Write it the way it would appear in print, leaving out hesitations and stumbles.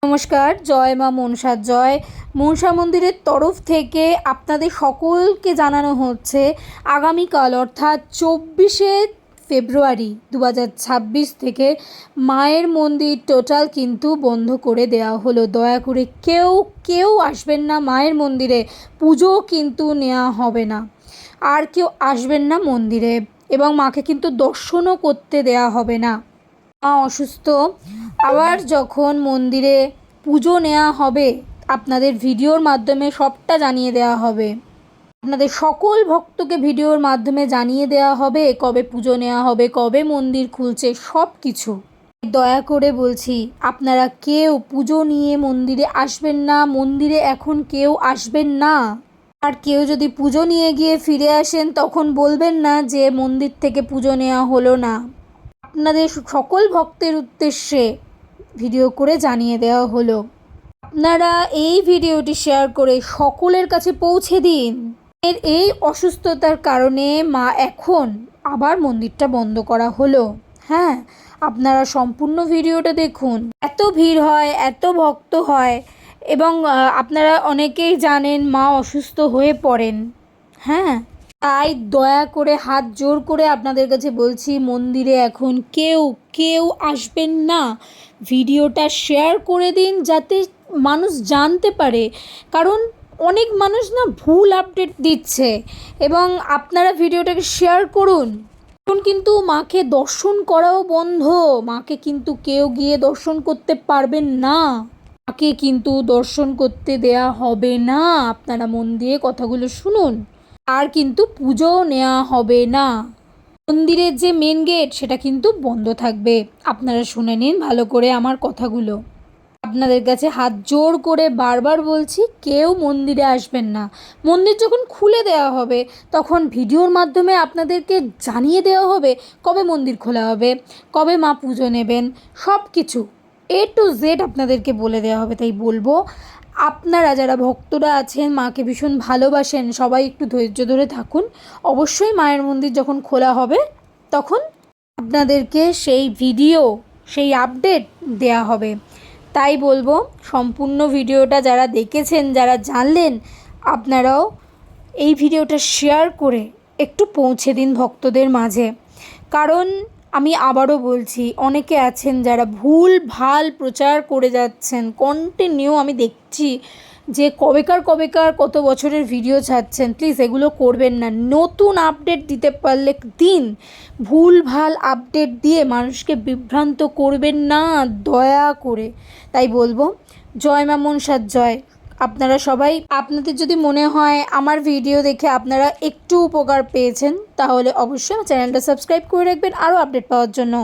নমস্কার। জয় মা মনসার জয়। মনসা মন্দিরের তরফ থেকে আপনাদের সকলকে জানানো হচ্ছে আগামীকাল অর্থাৎ 24শে ফেব্রুয়ারি 2026 থেকে মায়ের মন্দির টোটাল কিন্তু বন্ধ করে দেওয়া হলো। দয়া করে কেউ আসবেন না মায়ের মন্দিরে, পুজো কিন্তু নেওয়া হবে না, আর কেউ আসবেন না মন্দিরে, এবং মাকে কিন্তু দর্শনও করতে দেওয়া হবে না। মা অসুস্থ। আবার যখন মন্দিরে পুজো নেওয়া হবে আপনাদের ভিডিওর মাধ্যমে সবটা জানিয়ে দেওয়া হবে, আপনাদের সকল ভক্তকে ভিডিওর মাধ্যমে জানিয়ে দেওয়া হবে কবে পুজো নেওয়া হবে, কবে মন্দির খুলছে, সব কিছু। দয়া করে বলছি আপনারা কেউ পুজো নিয়ে মন্দিরে আসবেন না, মন্দিরে এখন কেউ আসবেন না। আর কেউ যদি পুজো নিয়ে গিয়ে ফিরে আসেন তখন বলবেন না যে মন্দির থেকে পুজো নেওয়া হলো না। আপনাদের সকল ভক্তের উদ্দেশ্যে ভিডিও করে জানিয়ে দেওয়া হলো। আপনারা এই ভিডিওটি শেয়ার করে সকলের কাছে পৌঁছে দিন। এই অসুস্থতার কারণে মা এখন আবার মন্দিরটা বন্ধ করা হলো। হ্যাঁ, আপনারা সম্পূর্ণ ভিডিওটা দেখুন। এত ভিড় হয়, এত ভক্ত হয়, এবং আপনারা অনেকেই জানেন মা অসুস্থ হয়ে পড়েন। হ্যাঁ, তাই দয়া করে হাত জোর করে আপনাদের কাছে বলছি মন্দিরে এখন কেউ আসবেন না। ভিডিওটা শেয়ার করে দিন যাতে মানুষ জানতে পারে, কারণ অনেক মানুষ না ভুল আপডেট দিচ্ছে, এবং আপনারা ভিডিওটাকে শেয়ার করুন। এখন কিন্তু মাকে দর্শন করাও বন্ধ, মাকে কিন্তু কেউ গিয়ে দর্শন করতে পারবেন না, মাকে কিন্তু দর্শন করতে দেয়া হবে না। আপনারা মন দিয়ে কথাগুলো শুনুন। আর কিন্তু পুজো নেওয়া হবে না। মন্দিরের যে মেন গেট সেটা কিন্তু বন্ধ থাকবে। আপনারা শুনে নিন ভালো করে আমার কথাগুলো। আপনাদের কাছে হাত জোর করে বারবার বলছি কেউ মন্দিরে আসবেন না। মন্দির যখন খুলে দেওয়া হবে তখন ভিডিওর মাধ্যমে আপনাদেরকে জানিয়ে দেওয়া হবে কবে মন্দির খোলা হবে, কবে মা পুজো নেবেন, সব কিছু A to Z আপনাদেরকে বলে দেওয়া হবে। তাই বলবো আপনারা যারা ভক্তরা আছেন, মাকে ভীষণ ভালোবাসেন, সবাই একটু ধৈর্য ধরে থাকুন। অবশ্যই মায়ের মন্দির যখন খোলা হবে তখন আপনাদেরকে সেই ভিডিও, সেই আপডেট দেয়া হবে। তাই বলবো সম্পূর্ণ ভিডিওটা যারা দেখেছেন, যারা জানলেন, আপনারাও এই ভিডিওটা শেয়ার করে একটু পৌঁছে দিন ভক্তদের মাঝে। কারণ আমি আবারও বলছি অনেকে আছেন যারা ভুল ভাল প্রচার করে যাচ্ছেন। কন্টিনিউ আমি দেখছি যে কবেকার কত বছরের ভিডিও ছাড়ছেন। প্লিজ এগুলো করবেন না। নতুন আপডেট দিতে পারলে দিন, ভুল ভাল আপডেট দিয়ে মানুষকে বিভ্রান্ত করবেন না দয়া করে। তাই বলবো জয় মা মনসার জয়। আপনারা সবাই, আপনাদের যদি মনে হয় আমার ভিডিও দেখে আপনারা একটু উপকার পেয়েছেন তাহলে অবশ্যই আমার চ্যানেলটা সাবস্ক্রাইব করে রাখবেন আরও আপডেট পাওয়ার জন্য।